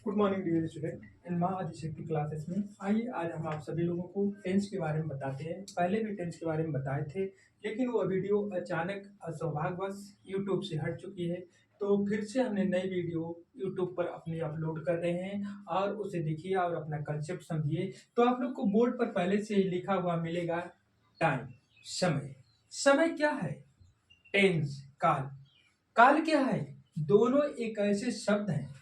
Good morning dear student in Maa Adishakti classes में आइए आज हम आप सभी लोगों को टेंस के बारे में बताते हैं। पहले भी टेंस के बारे में बताए थे लेकिन वो वीडियो अचानक सौभाग्यवश यूट्यूब से हट चुकी है, तो फिर से हमने नई वीडियो यूट्यूब पर अपनी अपलोड कर रहे हैं और उसे देखिए और अपना कंसेप्ट समझिए। तो आप लोग को बोर्ड पर पहले से ही लिखा हुआ मिलेगा टाइम, समय। समय क्या है? टेंस, काल। काल क्या है? दोनों एक ऐसे शब्द हैं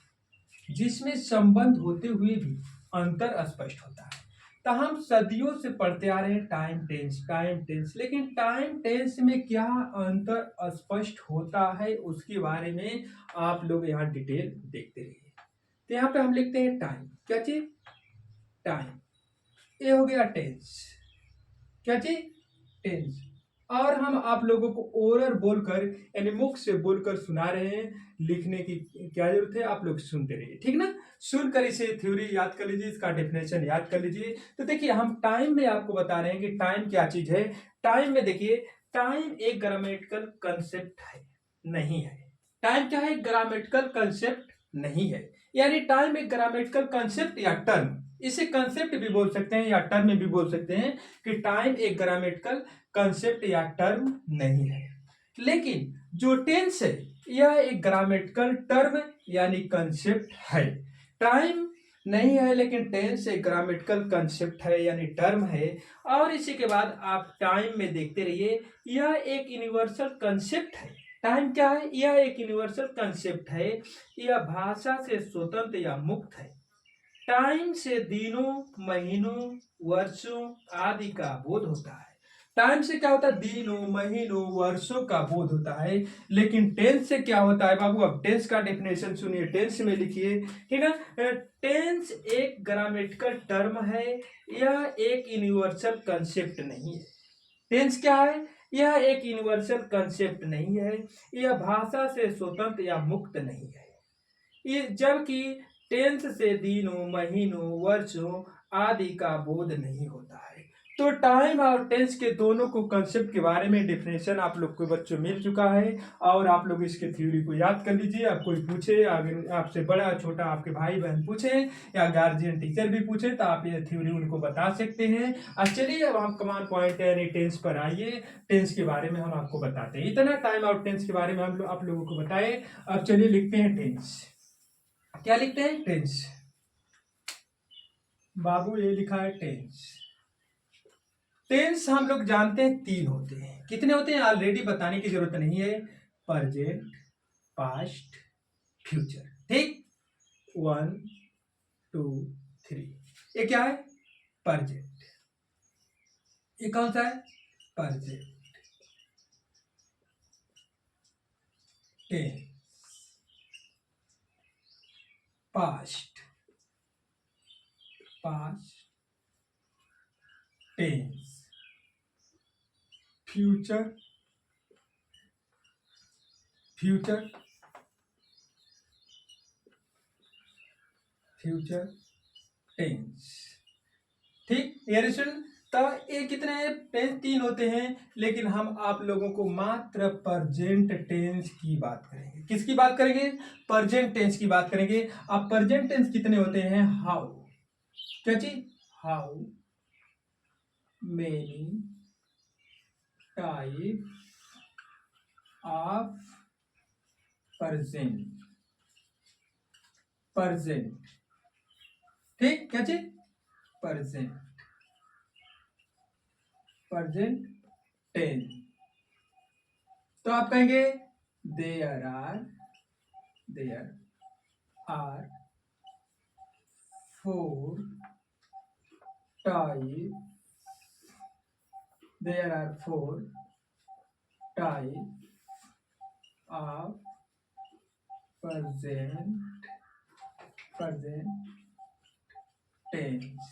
जिसमें संबंध होते हुए भी अंतर स्पष्ट होता है। तो हम सदियों से पढ़ते आ रहे हैं टाइम टेंस, लेकिन टाइम टेंस में क्या अंतर स्पष्ट होता है उसके बारे में आप लोग यहाँ डिटेल देखते रहिए। तो यहाँ पे हम लिखते हैं टाइम, क्या चीज? टाइम। ये हो गया टेंस, क्या चीज? टेंस। और हम आप लोगों को ओरल बोलकर यानी मुख से बोलकर सुना रहे हैं, लिखने की क्या जरूरत है? आप लोग सुनते रहिए, ठीक ना? सुनकर इसे थ्योरी याद कर लीजिए, इसका डेफिनेशन याद कर लीजिए। तो देखिए हम टाइम में आपको बता रहे हैं कि टाइम क्या चीज है। टाइम में देखिए, टाइम एक ग्रामेटिकल कंसेप्ट है, नहीं है। टाइम क्या है? ग्रामेटिकल कंसेप्ट नहीं है। यानी टाइम एक ग्रामेटिकल कंसेप्ट या टर्म, इसे कंसेप्ट भी बोल सकते हैं या टर्म भी बोल सकते हैं कि टाइम एक ग्रामेटिकल कंसेप्ट या टर्म नहीं है। लेकिन जो टेंस है यह एक ग्रामेटिकल टर्म यानी कंसेप्ट है। टाइम नहीं है लेकिन टेंस एक ग्रामेटिकल कंसेप्ट है यानी टर्म है। और इसी के बाद आप टाइम में देखते रहिए, यह एक यूनिवर्सल कंसेप्ट है। टाइम क्या है? यह एक यूनिवर्सल कंसेप्ट है। यह भाषा से स्वतंत्र या मुक्त है। टाइम से दिनों, महीनों, वर्षों आदि का बोध होता है। टाइम से क्या होता है? दिनों, महीनों, वर्षों का बोध होता है। लेकिन टेंस से क्या होता है बाबू? अब टेंस का डेफिनेशन सुनिए, टेंस में लिखिए, ठीक है? टेंस एक ग्रामेटिकल टर्म है, यह एक यूनिवर्सल कंसेप्ट नहीं है। टेंस क्या है? यह एक यूनिवर्सल कंसेप्ट नहीं है। यह भाषा से स्वतंत्र या मुक्त नहीं है। ये जबकि टेंस से दिनों, महीनों, वर्षों आदि का बोध नहीं होता है। तो टाइम और टेंस के दोनों को कंसेप्ट के बारे में डेफिनेशन आप लोग को बच्चों मिल चुका है और आप लोग इसके थ्योरी को याद कर लीजिए। अब कोई पूछे, अगर आपसे बड़ा छोटा आपके भाई बहन पूछे या गार्जियन टीचर भी पूछे तो आप ये थ्योरी उनको बता सकते हैं। अब चलिए अब हम कमांड पॉइंट यानी टेंस पर आइए। टेंस के बारे में हम आपको बताते हैं। इतना टाइम और टेंस के बारे में हम आप लोगों को बताए। अब चलिए लिखते हैं टेंस। क्या लिखते हैं? टेंस। बाबू ये लिखा है टेंस। टेंस हम लोग जानते हैं तीन होते हैं। कितने होते हैं ऑलरेडी बताने की जरूरत नहीं है। प्रेजेंट, पास्ट, फ्यूचर, ठीक? 1 2 3। ये क्या है? प्रेजेंट। ये कौन सा है? Present. Tense. Past, past tense. Future, future, future tense, ठीक? ये सुन। तो ये कितने टेंस? तीन होते हैं, लेकिन हम आप लोगों को मात्र प्रेजेंट टेंस की बात करेंगे। किसकी बात करेंगे? प्रेजेंट टेंस की बात करेंगे। अब प्रेजेंट टेंस कितने होते हैं? हाउ, क्या चीज? How many type of present, present, ठीक? क्या चीज? Present, present tense. तो आप कहेंगे there are, there are 4 type, there are 4 type of present, present tense।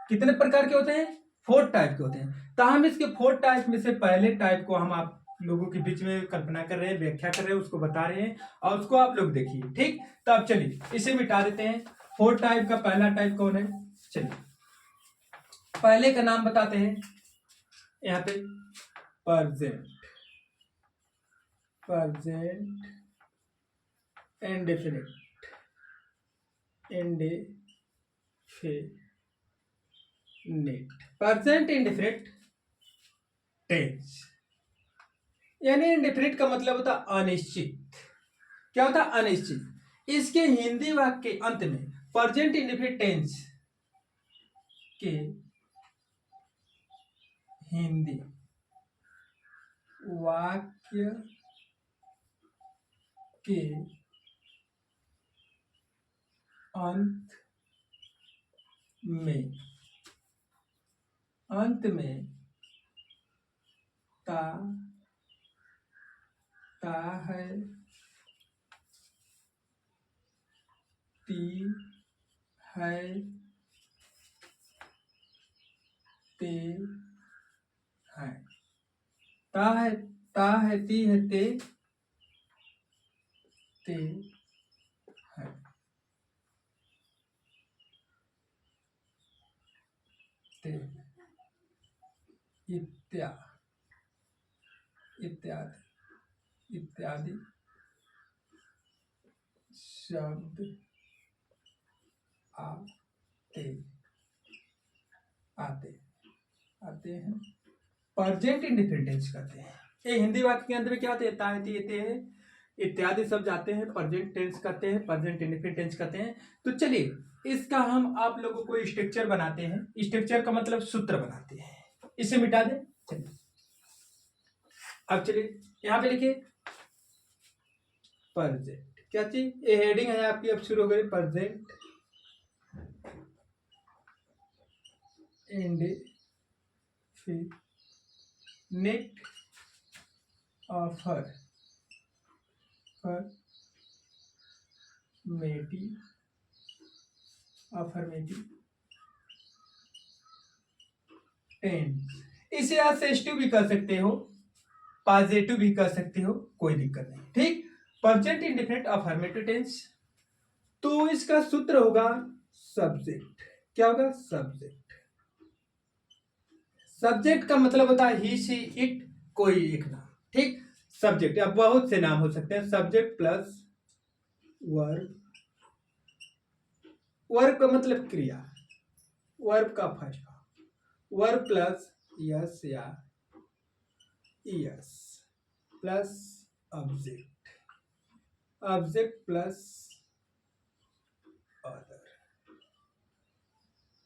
कितने प्रकार के होते हैं? 4 टाइप के होते हैं। तो हम इसके 4 टाइप में से पहले टाइप को हम आप लोगों के बीच में कल्पना कर रहे हैं, व्याख्या कर रहे हैं, उसको बता रहे हैं और उसको आप लोग देखिए, ठीक? तो अब चलिए इसे मिटा देते हैं। 4 टाइप का पहला टाइप कौन है? चलिए पहले का नाम बताते हैं यहाँ पे। Present, present indefinite, indefinite, present indefinite tense, यानी इंडेफिनिट का मतलब होता है अनिश्चित। क्या होता है? अनिश्चित। इसके हिंदी वाक्य के अंत में प्रेजेंट इंडेफिनिट टेंस के हिंदी वाक्य के अंत में ता है, ती है, ते है, ता है, ती है, ते है, ते इत्यादि शब्द आते हैं, प्रेजेंट इंडेफिनिट टेंस कहते हैं। ये हिंदी वाक्य के अंत में क्या होते हैं? ता है, ती है, इत्यादि शब्द आते हैं, प्रेजेंट टेंस कहते हैं, प्रेजेंट इंडेफिनिट टेंस कहते हैं। तो चलिए इसका हम आप लोगों को स्ट्रक्चर बनाते हैं। स्ट्रक्चर का मतलब सूत्र बनाते हैं। इसे मिटा दें। चलिए अब चलिए यहां पे लिखिए प्रेजेंट, क्या चीज? ये हेडिंग है आपकी, अब शुरू हो गई। Present indefinite affirmative tense. इसे आप सेंसिटिव भी कर सकते हो, पॉजिटिव भी कर सकते हो, कोई दिक्कत नहीं। ठीक, प्रेजेंट इंडेफिनिट अफर्मेटिव टेंस। तो इसका सूत्र होगा सब्जेक्ट। क्या होगा? सब्जेक्ट। सब्जेक्ट का मतलब होता है ही, शी, इट, कोई एक नाम। ठीक, सब्जेक्ट। अब बहुत से नाम हो सकते हैं। सब्जेक्ट प्लस वर्ब, वर्ब का मतलब क्रिया, वर्ब का first form, verb plus s या es plus object, object plus other.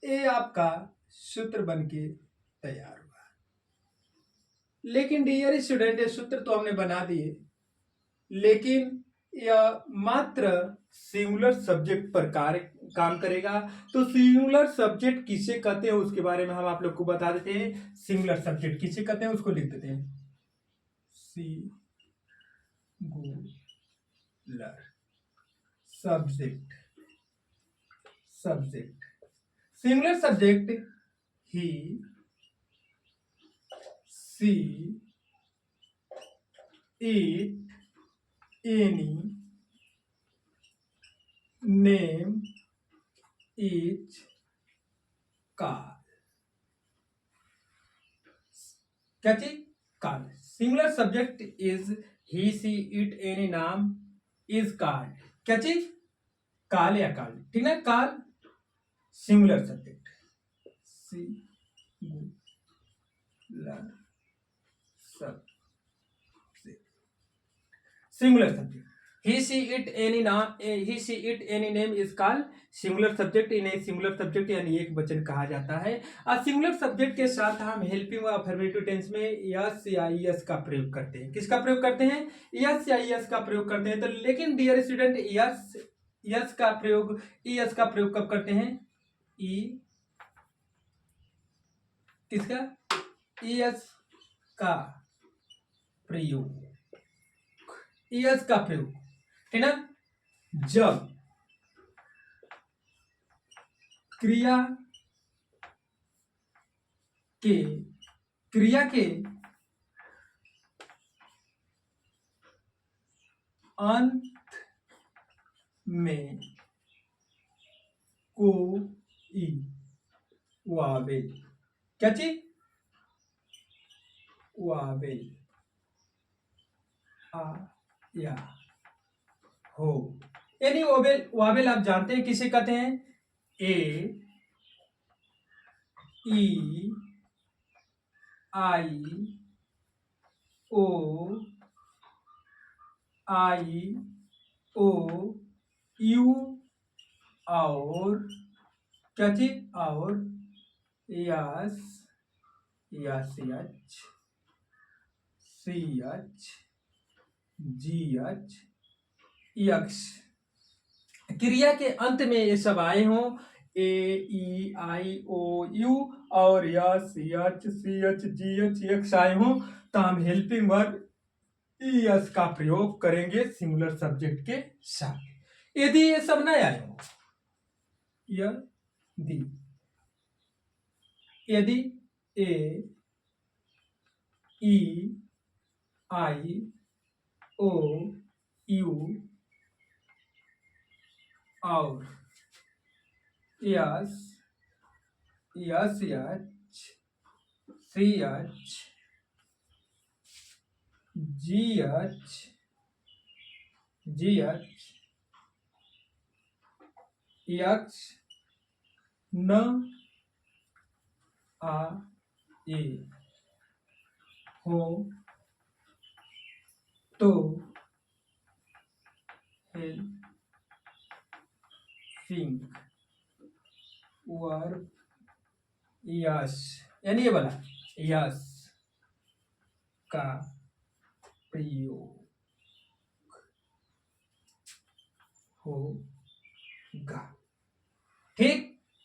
ये आपका सूत्र बनके तैयार हुआ। लेकिन डियर स्टूडेंट, ये सूत्र तो हमने बना दिए, लेकिन यह मात्र सिंगुलर सब्जेक्ट पर काम करेगा। तो सिंगुलर सब्जेक्ट किसे कहते हैं उसके बारे में हम आप लोग को बता देते हैं। सिंगुलर सब्जेक्ट किसे कहते हैं उसको लिख देते हैं। Singular subject, singular subject he, she, it, any, name, each, called. क्या चीज? Called. Singular subject is he, she, it, any, नाम, इज कार। क्या चीज? काल या काल। ठीक ना? Called singular subject, singular subject. He, she, it, any name is called singular subject. इन्हें singular subject यानी एक वचन कहा जाता है। और सिंगुलर सब्जेक्ट के साथ हम हेल्पिंग व अफर्मेटिव टेंस में यस या यस का प्रयोग करते हैं। किसका प्रयोग करते हैं? यस या यस का प्रयोग करते हैं। तो लेकिन डियर स्टूडेंट, यस का प्रयोग, यस का प्रयोग कब करते हैं? ई, किसका? यस का प्रयोग, यस का प्रयोग, है ना? जब क्रिया के अंत में कोई वावेल, क्या चीज? वावेल आ या हो, यानी वावेल आप जानते हैं किसे कहते हैं? ए, E, I, O, I, O, U और क्या चीज? और S, S H, C H, G H, X. क्रिया के अंत में ये सब आए हों, A, E, I, O, U और S, H, C H, G H, X आए हों, तो हम हेल्पिंग वर्ब यस का प्रयोग करेंगे सिंगुलर सब्जेक्ट के साथ। यदि ये सब न आए हो, यदि A, E, I, O, U और S, S H, C H, G H, G H, X न आ ए हो तो हेल्पिंग वर्ब यस, यानी ये वाला यस का प्रयोग होगा। ठीक,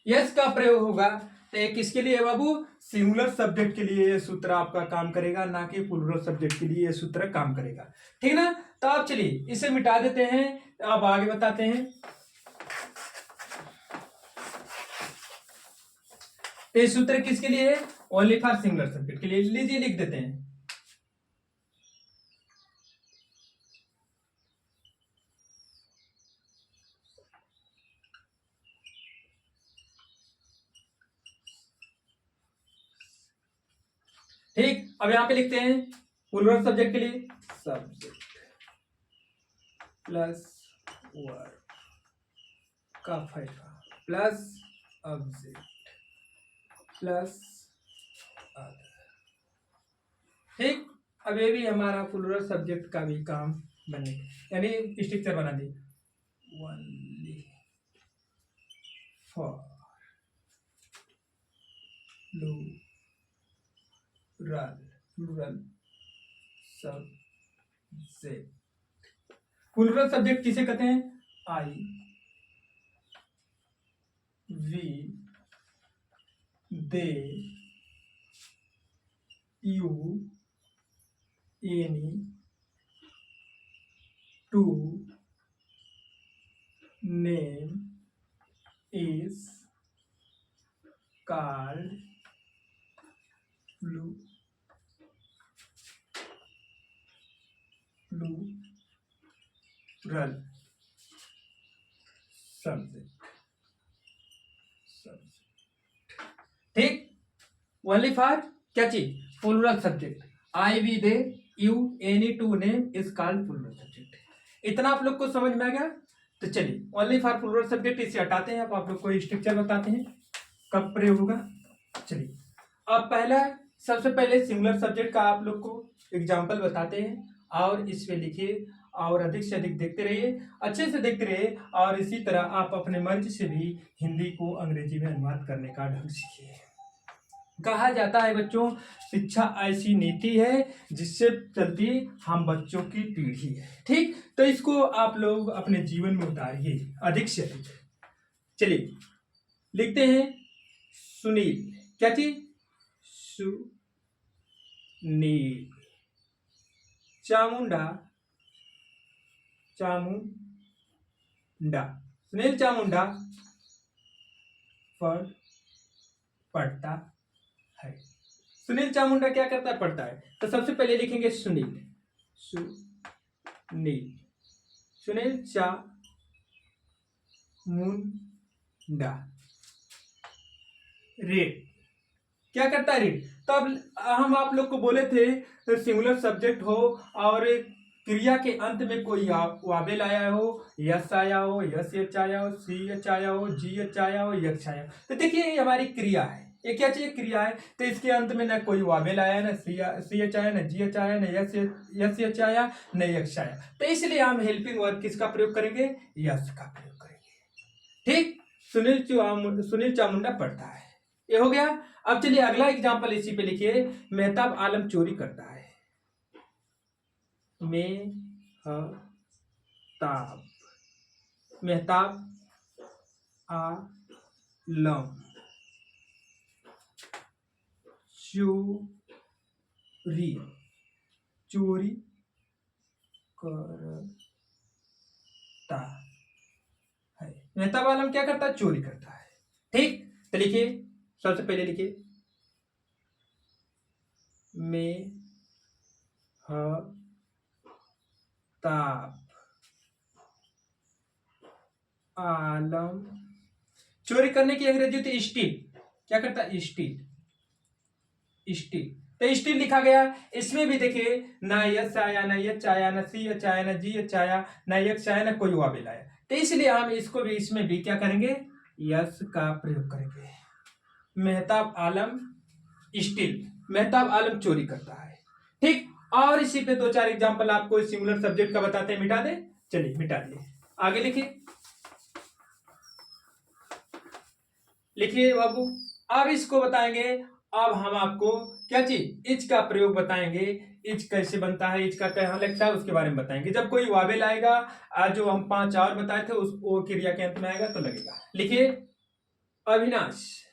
यस का प्रयोग होगा तो ये किसके लिए है बाबू? सिंगुलर सब्जेक्ट के लिए ये सूत्र आपका काम करेगा, ना कि प्लूरल सब्जेक्ट के लिए ये सूत्र काम करेगा। ठीक ना? तो आप चलिए इसे मिटा देते हैं, अब आगे बताते हैं। ये सूत्र किसके लिए है? ओनली फॉर सिंगुलर सब्जेक्ट के लिए। लीजिए लिख देते हैं। ठीक, अब यहां पे लिखते हैं प्लूरल सब्जेक्ट के लिए सब्जेक्ट प्लस वर्ब का फायदा प्लस ऑब्जेक्ट प्लस अदर। ठीक, अब ये भी हमारा प्लूरल सब्जेक्ट का भी काम बनेगा, यानी स्ट्रक्चर बना दी। Only for plural subject. Plural subject किसे कहते हैं? I, we, they, you, any, two, name, is, called, plural subject. ठीक, ओनली फॉर क्या चीज? Plural subject. I, we, they, you, any, two, name is called plural subject. इतना आप लोग को समझ में आ गया? तो चलिए ओनली फॉर प्लूरल सब्जेक्ट इसे हटाते हैं, अब आप लोग को स्ट्रक्चर बताते हैं कब प्रयोग होगा। चलिए अब पहला, सबसे पहले सिंगुलर सब्जेक्ट का आप लोग को एग्जाम्पल बताते हैं और इस पे लिखिए और अधिक से अधिक देखते रहिए, अच्छे से देखते रहिए और इसी तरह आप अपने मंच से भी हिंदी को अंग्रेजी में अनुवाद करने का ढंग सीखिए। कहा जाता है बच्चों, शिक्षा ऐसी नीति है जिससे चलती हम बच्चों की पीढ़ी है। ठीक, तो इसको आप लोग अपने जीवन में उतारिए अधिक से अधिक। चलिए लिखते हैं सुनील, क्या चीज? सुनील, चामुंडा, चामुंडा, सुनील चामुंडा पढ़ता है। सुनील चामुंडा क्या करता है? पढ़ता है। तो सबसे पहले लिखेंगे सुनील, सुनील, सुनील चामुंडा रीड, क्या करता है? रीड। तो अब हम आप लोग को बोले थे सिंगुलर सब्जेक्ट हो और क्रिया के अंत में कोई वावेल आया हो, यस आया हो, यस एच आया हो, सी एच आया हो, जी एच आया हो, यक्ष आया हो, तो देखिए ये हमारी क्रिया है। ये क्या चाहिए? क्रिया है। तो इसके अंत में न कोई वावेल आया, न सी एच आया, न जी एच आया, न यस एच आया, न यक्ष आया, तो इसलिए हम हेल्पिंग वर्ब किसका प्रयोग करेंगे? यस का प्रयोग करेंगे। ठीक, सुनील चामुंडा पढ़ता है, ये हो गया। अब चलिए अगला एग्जाम्पल इसी पे लिखिए। मेहताब आलम चोरी करता है। मेहताब आलम चोरी करता है। मेहताब आलम क्या करता है? चोरी करता है। ठीक, तो लिखिए, सबसे पहले लिखिए मेहताब आलम चोरी करने की अंग्रेजी होती है स्टील। क्या करता है? स्टील। तो स्टील लिखा गया। इसमें भी देखिए ना यस आया, ना एच आया, ना सी एच आया, ना जी एच आया, ना यक्ष आया, ना कोई वावेल आया, तो इसलिए हम इसको भी, इसमें भी क्या करेंगे? यस का प्रयोग करेंगे। मेहताब आलम स्टील, मेहताब आलम चोरी करता है। ठीक, और इसी पे दो चार एग्जांपल आपको सिंगुलर सब्जेक्ट का बताते हैं। मिटा दे, चलिए मिटा दिए। आगे लिखिए बाबू। अब इसको बताएंगे। अब हम आपको क्या चीज? इच का प्रयोग बताएंगे। इच कैसे बनता है, इच का कहाँ लगता है, उसके बारे में बताएंगे। जब कोई वावेल आएगा, आज जो हम 5 और बताए थे, उस वो क्रिया के अंत में आएगा तो लगेगा। लिखिए अविनाश,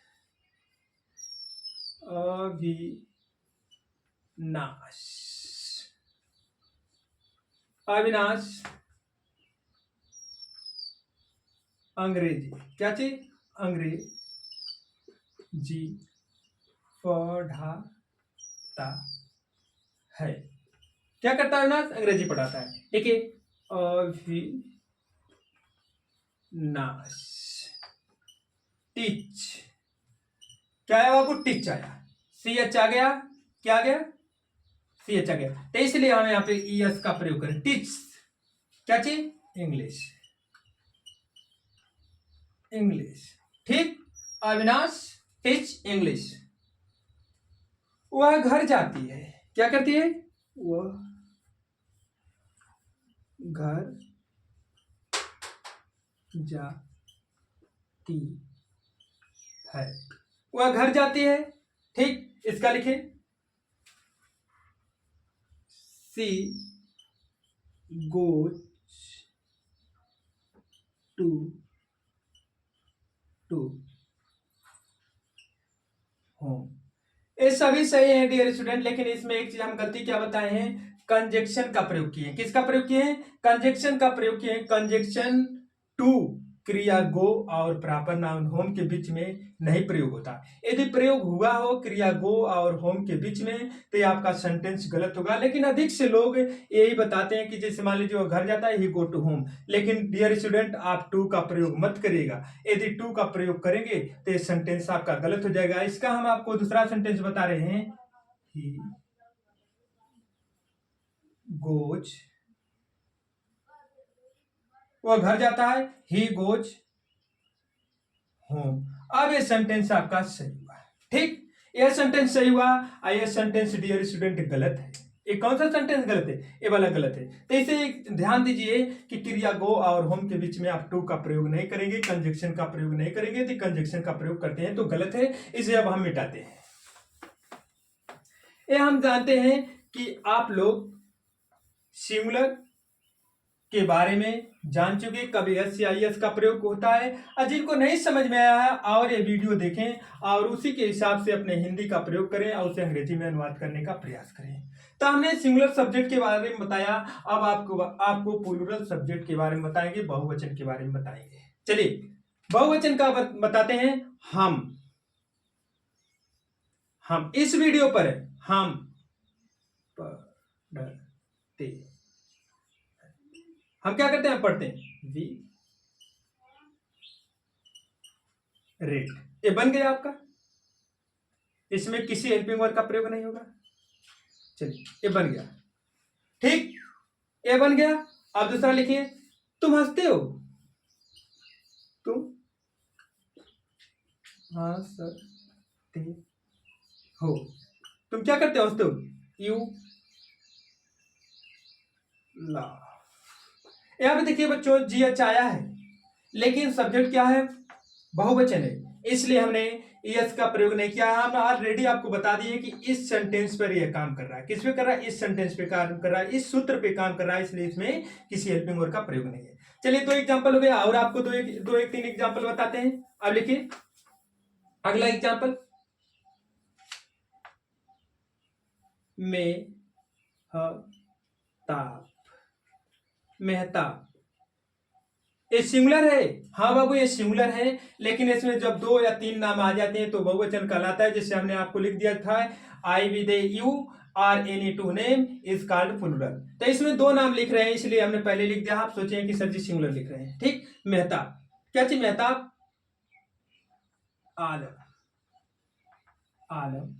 अविनाश अंग्रेजी, क्या चीज? अंग्रेजी पढ़ाता है। क्या करता है अविनाश? अंग्रेजी पढ़ाता है। देखिए अविनाश टीच, क्या आया बाबू? टीच आया। सी एच आ गया, क्या आ गया? सी एच आ गया, तो इसलिए हम यहाँ पे ईएस का प्रयोग करें। टीच क्या चीज? इंग्लिश। ठीक, अविनाश टीच इंग्लिश। वह घर जाती है। क्या करती है? वह घर जाती है। वह घर जाती है। ठीक, इसका लिखे सी गोज टू होम। ये सभी सही है डियर स्टूडेंट, लेकिन इसमें एक चीज हम गलती क्या बताए हैं? कंजक्शन का प्रयोग किए। किसका प्रयोग किए हैं? कंजक्शन का प्रयोग किए। कंजक्शन टू क्रिया गो और प्रॉपर नाउन होम के बीच में नहीं प्रयोग होता। यदि प्रयोग हुआ हो क्रिया गो और होम के बीच में, तो ये आपका सेंटेंस गलत होगा। लेकिन अधिक से लोग यही बताते हैं कि जैसे मान लीजिए वो घर जाता है, ही गो टू होम। लेकिन डियर स्टूडेंट, आप टू का प्रयोग मत करिएगा। यदि टू का प्रयोग करेंगे तो ये सेंटेंस आपका गलत हो जाएगा। इसका हम आपको दूसरा सेंटेंस बता रहे हैं। ही गोज, वह घर जाता है। He goes home. अब ये सेंटेंस आपका सही हुआ। ठीक, ये सेंटेंस सही हुआ और ये सेंटेंस डियर स्टूडेंट गलत है। ये कौन सा सेंटेंस गलत है? ये वाला गलत है। तो इसे ध्यान दीजिए कि क्रिया गो और होम के बीच में आप टू का प्रयोग नहीं करेंगे, कंजक्शन का प्रयोग नहीं करेंगे। तो कंजक्शन का प्रयोग करते हैं तो गलत है, इसे अब हम मिटाते हैं। ये हम जानते हैं कि आप लोग सिंगुलर के बारे में जान चुके कब एस या एस का प्रयोग होता है। और जिनको नहीं समझ में आया है और ये वीडियो देखें और उसी के हिसाब से अपने हिंदी का प्रयोग करें और उसे अंग्रेजी में अनुवाद करने का प्रयास करें। तो हमने सिंगुलर सब्जेक्ट के बारे में बताया। अब आपको प्लूरल सब्जेक्ट के बारे में बताएंगे, बहुवचन के बारे में बताएंगे। चलिए बहुवचन का बताते हैं। हम इस वीडियो पर हम पढ़ते, हम क्या करते हैं? पढ़ते हैं। वी रेड, ये बन गया आपका। इसमें किसी हेल्पिंग वर्ब का प्रयोग नहीं होगा। चलिए ये बन गया। ठीक, ए बन गया। अब दूसरा लिखिए, तुम हंसते हो, तुम हंसते हो, तुम क्या करते हो, हंसते हो, यू लाफ। यहाँ पे देखिए बच्चों जी एच आया है, लेकिन सब्जेक्ट क्या है, बहुवचन है, इसलिए हमने यस का प्रयोग नहीं किया। हम ऑलरेडी आपको बता दिए कि इस सेंटेंस पर यह काम कर रहा है। किस पे कर रहा है, इस सेंटेंस पे काम कर रहा है, इस सूत्र पे काम कर रहा है, इसलिए इसमें किसी हेल्पिंग वर्ब का प्रयोग नहीं है। चलिए दो एग्जांपल हो गया, और आपको दो एक तीन एग्जांपल बताते हैं। अब लिखिए अगला एग्जांपल, मेहताब, मेहताब, ये सिंगुलर है। हाँ बाबू ये सिंगुलर है, लेकिन इसमें जब दो या तीन नाम आ जाते हैं तो बहुवचन कहलाता है, जिससे हमने आपको लिख दिया था, I with you are any two name is called plural. तो इसमें दो नाम लिख रहे हैं, इसलिए हमने पहले लिख दिया। आप सोचे कि सर जी सिंगुलर लिख रहे हैं, ठीक। मेहताब, क्या चीज, मेहताब, आलम, आलम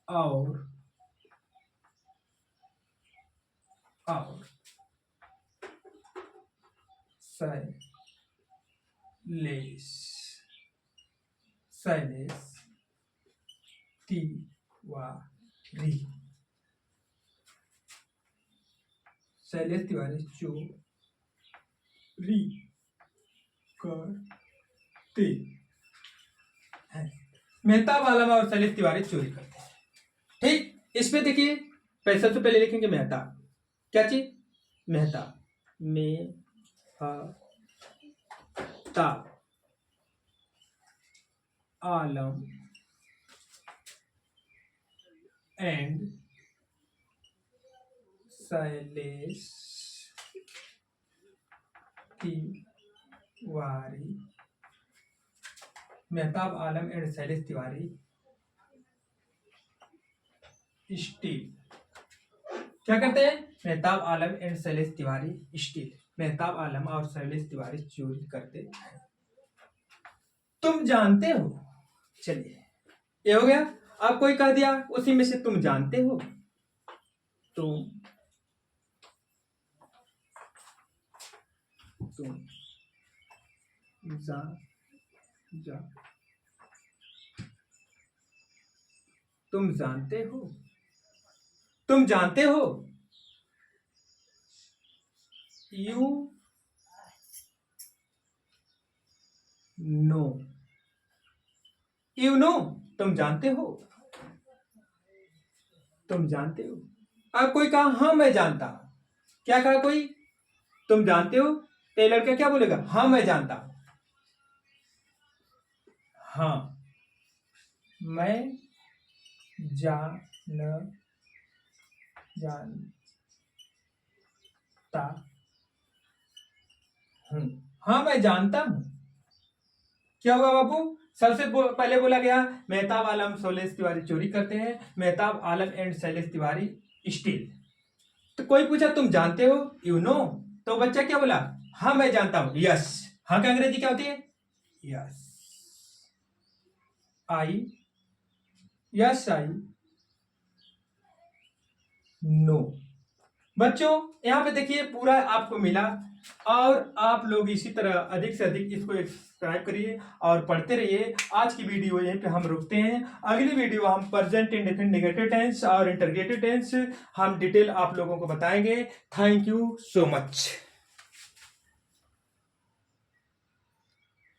और शैलेश, शैलेश तिवारी, शैलेश तिवारी चोरी करते हैं। मेहताब, आलम और शैलेश तिवारी चोरी करते हैं, ठीक। इस पे देखिए पैसा से पहले लिखेंगे मेहताब, क्या चीज, Mehtab, Mehtab, Alam and Shailesh Tiwari, Mehtab, Alam and Shailesh Tiwari still, क्या करते हैं, मेहताब, आलम एंड शैलेश तिवारी स्टील, मेहताब, आलम और शैलेश तिवारी चोरी करते हैं। तुम जानते हो, चलिए ये हो गया। अब कोई कह दिया उसी में से, तुम जानते हो, तुम तुम जानते हो, तुम जानते हो, यू नो, यू नो, तुम जानते हो, तुम जानते हो। अब कोई कहा हाँ मैं जानता हूं, क्या कहा कोई, तुम जानते हो, तो लड़का क्या बोलेगा, हाँ मैं जानता हूं, हाँ मैं जानता हूं, हाँ मैं जानता हूं। क्या हुआ बाबू, सबसे पहले बोला गया मेहताब, आलम, शैलेश तिवारी चोरी करते हैं, मेहताब, आलम एंड शैलेश तिवारी स्टील। तो कोई पूछा तुम जानते हो, यू नो, तो बच्चा क्या बोला, हाँ मैं जानता हूं, यस। हाँ का अंग्रेजी क्या होती है, yes, I, yes I know. बच्चों यहाँ पे देखिए पूरा आपको मिला, और आप लोग इसी तरह अधिक से अधिक इसको सब्सक्राइब करिए और पढ़ते रहिए। आज की वीडियो यहीं पे हम रुकते हैं, अगली वीडियो हम प्रेजेंट इंडेफिनिट नेगेटिव टेंस और इंटरगेटिव टेंस हम डिटेल आप लोगों को बताएंगे। Thank you so much.